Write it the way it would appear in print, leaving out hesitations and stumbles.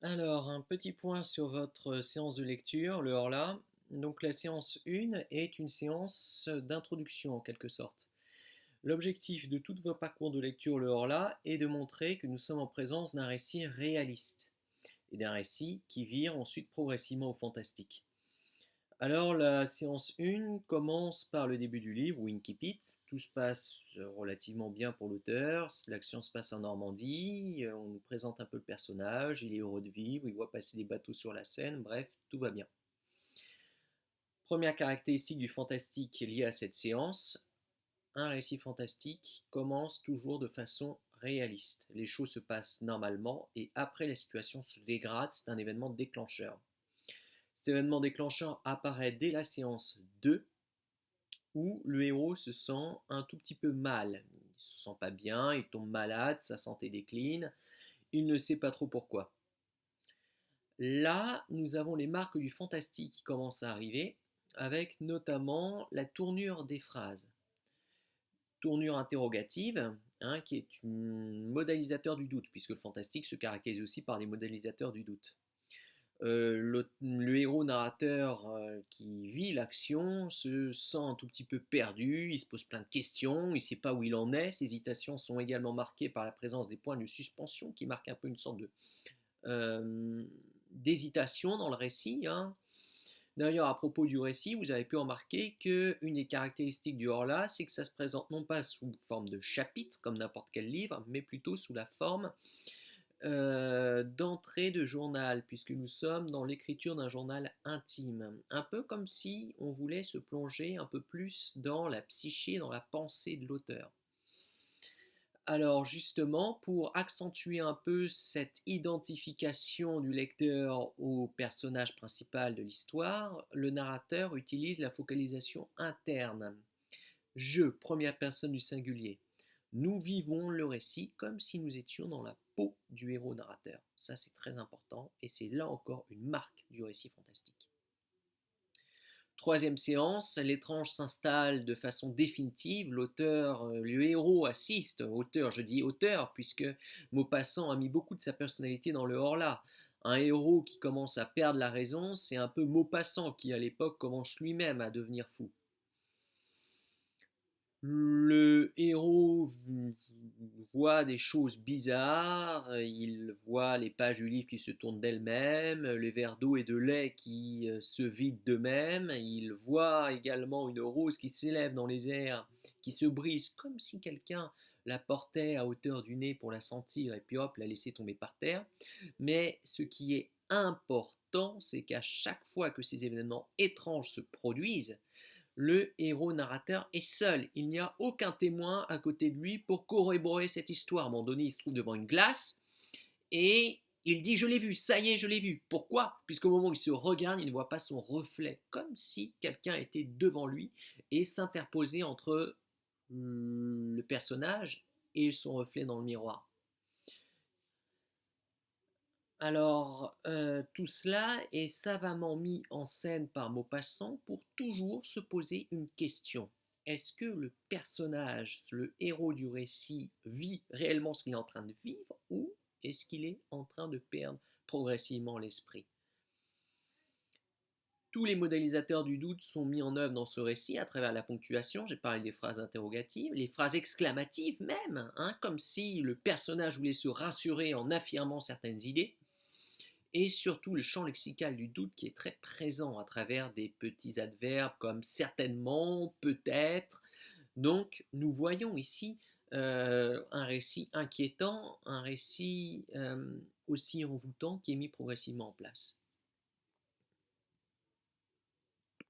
Alors, un petit point sur votre séance de lecture, le Horla. Donc, la séance 1 est une séance d'introduction en quelque sorte. L'objectif de tout votre parcours de lecture, le Horla, est de montrer que nous sommes en présence d'un récit réaliste et d'un récit qui vire ensuite progressivement au fantastique. Alors, la séance 1 commence par le début du livre, ou Incipit. Tout se passe relativement bien pour l'auteur. L'action se passe en Normandie. On nous présente un peu le personnage. Il est heureux de vivre. Il voit passer des bateaux sur la Seine. Bref, tout va bien. Première caractéristique du fantastique liée à cette séance, un récit fantastique commence toujours de façon réaliste. Les choses se passent normalement et après la situation se dégrade. C'est un événement déclencheur. Cet événement déclencheur apparaît dès la séance 2 où le héros se sent un tout petit peu mal. Il ne se sent pas bien, il tombe malade, sa santé décline, il ne sait pas trop pourquoi. Là, nous avons les marques du fantastique qui commencent à arriver, avec notamment la tournure des phrases. Tournure interrogative, qui est un modalisateur du doute, puisque le fantastique se caractérise aussi par des modalisateurs du doute. Le héros narrateur qui vit l'action se sent un tout petit peu perdu, il se pose plein de questions, il ne sait pas où il en est. Ses hésitations sont également marquées par la présence des points de suspension qui marquent un peu une sorte d'hésitation dans le récit. D'ailleurs, à propos du récit, vous avez pu remarquer qu'une des caractéristiques du Horla, c'est que ça se présente non pas sous forme de chapitre, comme n'importe quel livre, mais plutôt sous la forme d'entrée de journal, puisque nous sommes dans l'écriture d'un journal intime. Un peu comme si on voulait se plonger un peu plus dans la psyché, dans la pensée de l'auteur. Alors justement, pour accentuer un peu cette identification du lecteur au personnage principal de l'histoire, le narrateur utilise la focalisation interne. Je, première personne du singulier. Nous vivons le récit comme si nous étions dans la peau du héros narrateur. Ça, c'est très important et c'est là encore une marque du récit fantastique. Troisième séance, l'étrange s'installe de façon définitive. L'auteur, le héros assiste. Auteur, je dis auteur, puisque Maupassant a mis beaucoup de sa personnalité dans le Horla. Un héros qui commence à perdre la raison, c'est un peu Maupassant qui, à l'époque, commence lui-même à devenir fou. Le héros voit des choses bizarres, il voit les pages du livre qui se tournent d'elles-mêmes, les verres d'eau et de lait qui se vident d'eux-mêmes, il voit également une rose qui s'élève dans les airs, qui se brise comme si quelqu'un la portait à hauteur du nez pour la sentir et puis hop, la laisser tomber par terre. Mais ce qui est important, c'est qu'à chaque fois que ces événements étranges se produisent, le héros narrateur est seul. Il n'y a aucun témoin à côté de lui pour corroborer cette histoire. À un moment donné, il se trouve devant une glace et il dit je l'ai vu, ça y est, je l'ai vu. Pourquoi? Puisqu'au moment où il se regarde, il ne voit pas son reflet, comme si quelqu'un était devant lui et s'interposait entre le personnage et son reflet dans le miroir. Alors, tout cela est savamment mis en scène par Maupassant pour toujours se poser une question. Est-ce que le personnage, le héros du récit, vit réellement ce qu'il est en train de vivre ou est-ce qu'il est en train de perdre progressivement l'esprit? Tous les modélisateurs du doute sont mis en œuvre dans ce récit à travers la ponctuation. J'ai parlé des phrases interrogatives, les phrases exclamatives même, comme si le personnage voulait se rassurer en affirmant certaines idées. Et surtout le champ lexical du doute qui est très présent à travers des petits adverbes comme certainement, peut-être. Donc nous voyons ici un récit inquiétant, un récit aussi envoûtant qui est mis progressivement en place.